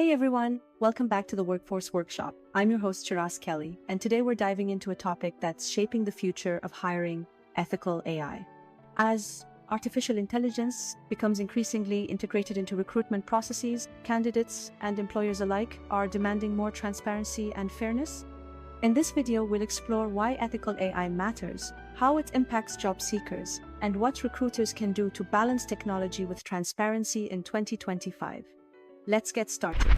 Hey everyone, welcome back to the Workforce Workshop. I'm your host Chiraz Kelly, and today we're diving into a topic that's shaping the future of hiring: ethical AI. As artificial intelligence becomes increasingly integrated into recruitment processes, candidates and employers alike are demanding more transparency and fairness. In this video, we'll explore why ethical AI matters, how it impacts job seekers, and what recruiters can do to balance technology with transparency in 2025. Let's get started.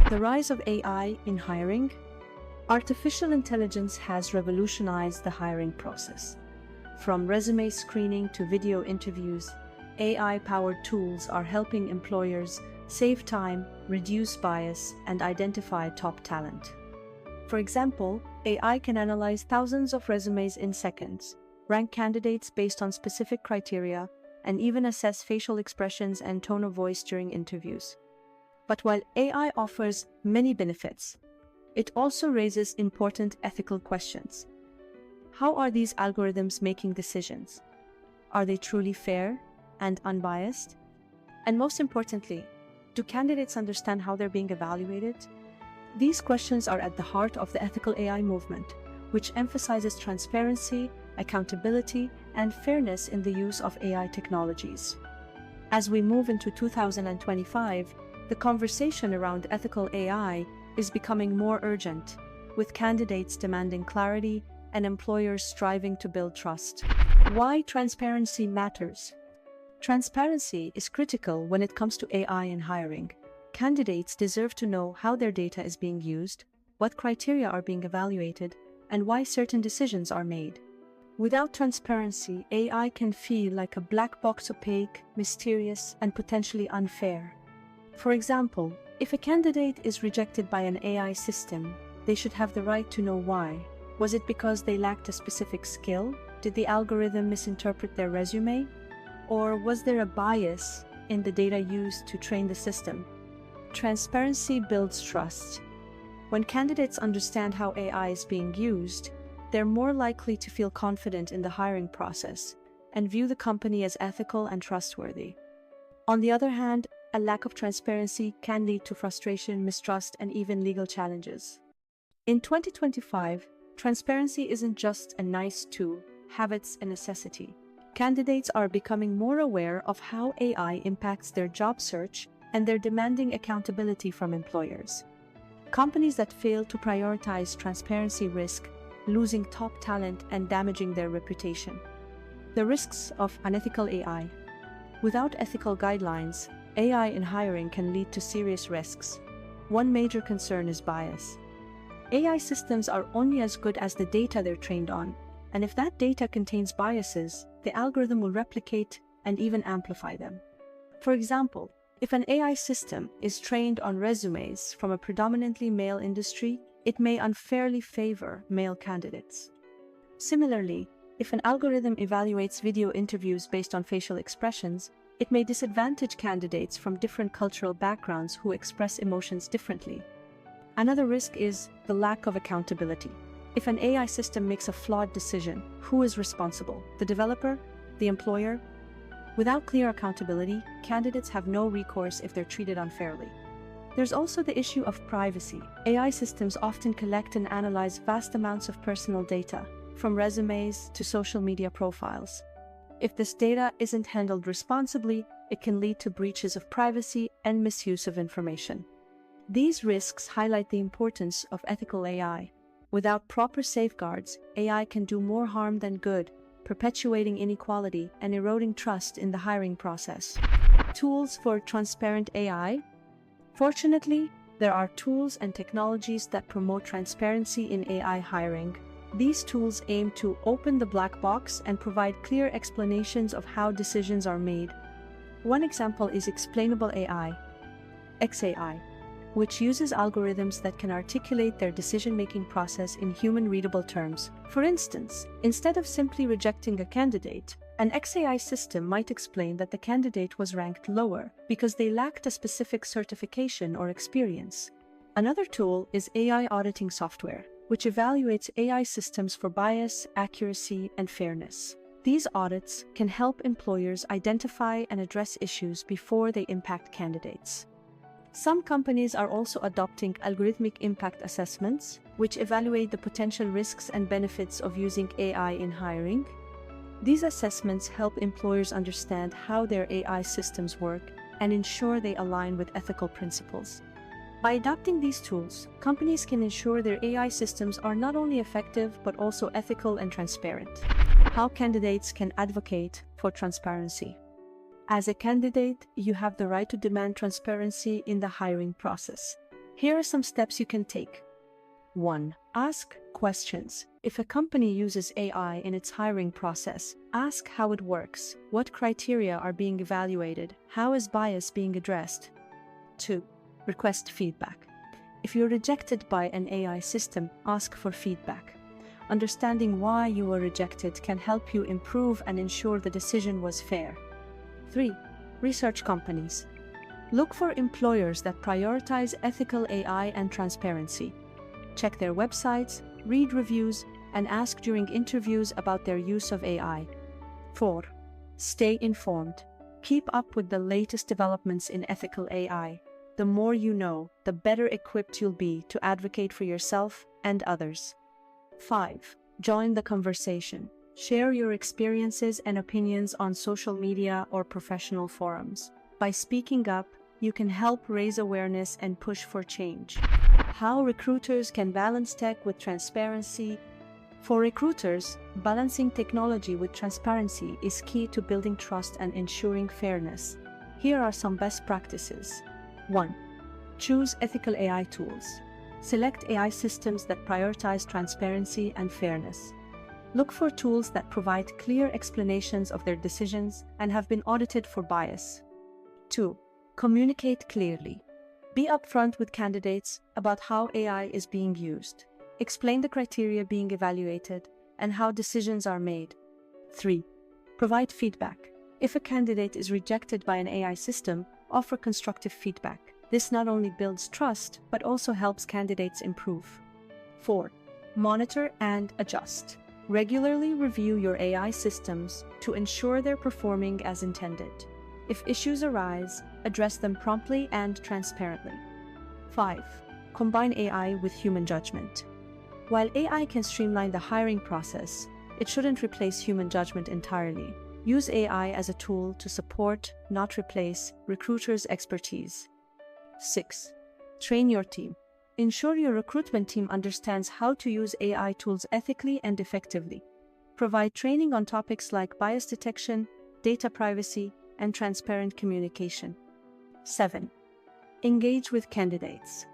The rise of AI in hiring. Artificial intelligence has revolutionized the hiring process. From resume screening to video interviews, AI-powered tools are helping employers save time, reduce bias, and identify top talent. For example, AI can analyze thousands of resumes in seconds, rank candidates based on specific criteria, and even assess facial expressions and tone of voice during interviews. But while AI offers many benefits, it also raises important ethical questions. How are these algorithms making decisions? Are they truly fair and unbiased? And most importantly, do candidates understand how they're being evaluated? These questions are at the heart of the ethical AI movement, which emphasizes transparency, accountability, and fairness in the use of AI technologies. As we move into 2025, the conversation around ethical AI is becoming more urgent, with candidates demanding clarity and employers striving to build trust. Why transparency matters? Transparency is critical when it comes to AI in hiring. Candidates deserve to know how their data is being used, what criteria are being evaluated, and why certain decisions are made. Without transparency, AI can feel like a black box, opaque, mysterious, and potentially unfair. For example, if a candidate is rejected by an AI system, they should have the right to know why. Was it because they lacked a specific skill? Did the algorithm misinterpret their resume? Or was there a bias in the data used to train the system? Transparency builds trust. When candidates understand how AI is being used, they're more likely to feel confident in the hiring process and view the company as ethical and trustworthy. On the other hand, a lack of transparency can lead to frustration, mistrust, and even legal challenges. In 2025, transparency isn't just a nice to have, it's a necessity. Candidates are becoming more aware of how AI impacts their job search, and they're demanding accountability from employers. Companies that fail to prioritize transparency risk losing top talent and damaging their reputation. The risks of unethical AI. Without ethical guidelines, AI in hiring can lead to serious risks. One major concern is bias. AI systems are only as good as the data they're trained on, and if that data contains biases, the algorithm will replicate and even amplify them. For example, if an AI system is trained on resumes from a predominantly male industry, it may unfairly favor male candidates. Similarly, if an algorithm evaluates video interviews based on facial expressions, it may disadvantage candidates from different cultural backgrounds who express emotions differently. Another risk is the lack of accountability. If an AI system makes a flawed decision, who is responsible? The developer? The employer? Without clear accountability, candidates have no recourse if they're treated unfairly. There's also the issue of privacy. AI systems often collect and analyze vast amounts of personal data, from resumes to social media profiles. If this data isn't handled responsibly, it can lead to breaches of privacy and misuse of information. These risks highlight the importance of ethical AI. Without proper safeguards, AI can do more harm than good, perpetuating inequality and eroding trust in the hiring process. Tools for transparent AI. Fortunately, there are tools and technologies that promote transparency in AI hiring. These tools aim to open the black box and provide clear explanations of how decisions are made. One example is Explainable AI, XAI, which uses algorithms that can articulate their decision-making process in human-readable terms. For instance, instead of simply rejecting a candidate, an XAI system might explain that the candidate was ranked lower because they lacked a specific certification or experience. Another tool is AI auditing software. which evaluates AI systems for bias, accuracy, and fairness. These audits can help employers identify and address issues before they impact candidates. Some companies are also adopting algorithmic impact assessments, which evaluate the potential risks and benefits of using AI in hiring. These assessments help employers understand how their AI systems work and ensure they align with ethical principles. By adopting these tools, companies can ensure their AI systems are not only effective but also ethical and transparent. How candidates can advocate for transparency. As a candidate, you have the right to demand transparency in the hiring process. Here are some steps you can take. 1. Ask questions. If a company uses AI in its hiring process, ask how it works, what criteria are being evaluated, how is bias being addressed. 2. Request feedback. If you're rejected by an AI system, ask for feedback. Understanding why you were rejected can help you improve and ensure the decision was fair. 3. Research companies. Look for employers that prioritize ethical AI and transparency. Check their websites, read reviews, and ask during interviews about their use of AI. 4. Stay informed. Keep up with the latest developments in ethical AI. The more you know, the better equipped you'll be to advocate for yourself and others. 5. Join the conversation. Share your experiences and opinions on social media or professional forums. By speaking up, you can help raise awareness and push for change. How recruiters can balance tech with transparency. For recruiters, balancing technology with transparency is key to building trust and ensuring fairness. Here are some best practices. 1. Choose ethical AI tools. Select AI systems that prioritize transparency and fairness. Look for tools that provide clear explanations of their decisions and have been audited for bias. 2. Communicate clearly. Be upfront with candidates about how AI is being used. Explain the criteria being evaluated and how decisions are made. 3. Provide feedback. If a candidate is rejected by an AI system, offer constructive feedback. This not only builds trust, but also helps candidates improve. 4. Monitor and adjust. Regularly review your AI systems to ensure they're performing as intended. If issues arise, address them promptly and transparently. 5. Combine AI with human judgment. While AI can streamline the hiring process, it shouldn't replace human judgment entirely. Use AI as a tool to support, not replace, recruiters' expertise. 6. Train your team. Ensure your recruitment team understands how to use AI tools ethically and effectively. Provide training on topics like bias detection, data privacy, and transparent communication. 7. Engage with candidates.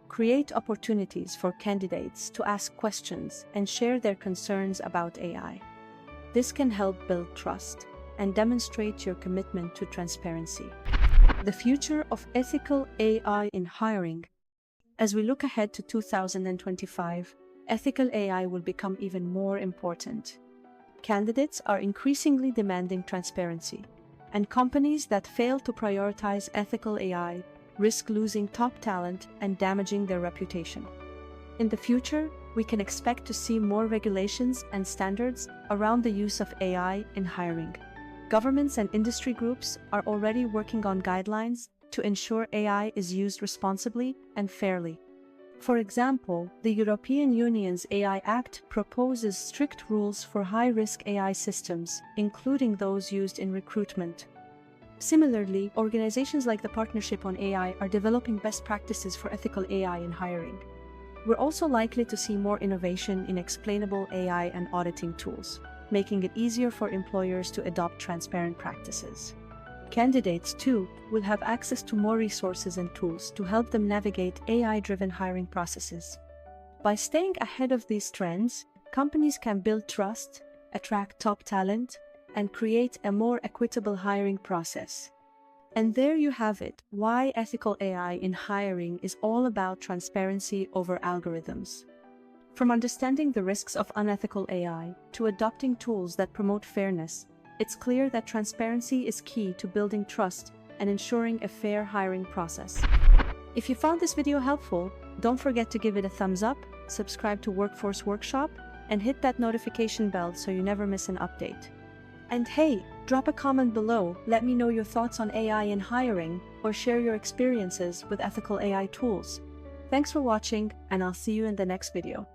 Create opportunities for candidates to ask questions and share their concerns about AI. This can help build trust and demonstrate your commitment to transparency. The future of ethical AI in hiring. As we look ahead to 2025, ethical AI will become even more important. Candidates are increasingly demanding transparency, and companies that fail to prioritize ethical AI risk losing top talent and damaging their reputation. In the future, we can expect to see more regulations and standards around the use of AI in hiring. Governments and industry groups are already working on guidelines to ensure AI is used responsibly and fairly. For example, the European Union's AI Act proposes strict rules for high-risk AI systems, including those used in recruitment. Similarly, organizations like the Partnership on AI are developing best practices for ethical AI in hiring. We're also likely to see more innovation in explainable AI and auditing tools, making it easier for employers to adopt transparent practices. Candidates, too, will have access to more resources and tools to help them navigate AI-driven hiring processes. By staying ahead of these trends, companies can build trust, attract top talent, and create a more equitable hiring process. And there you have it, why ethical AI in hiring is all about transparency over algorithms. From understanding the risks of unethical AI to adopting tools that promote fairness, it's clear that transparency is key to building trust and ensuring a fair hiring process. If you found this video helpful, don't forget to give it a thumbs up subscribe to Workforce Workshop, and hit that notification bell so you never miss an update. And hey, drop a comment below, let me know your thoughts on AI in hiring, or share your experiences with ethical AI tools. Thanks for watching, and I'll see you in the next video.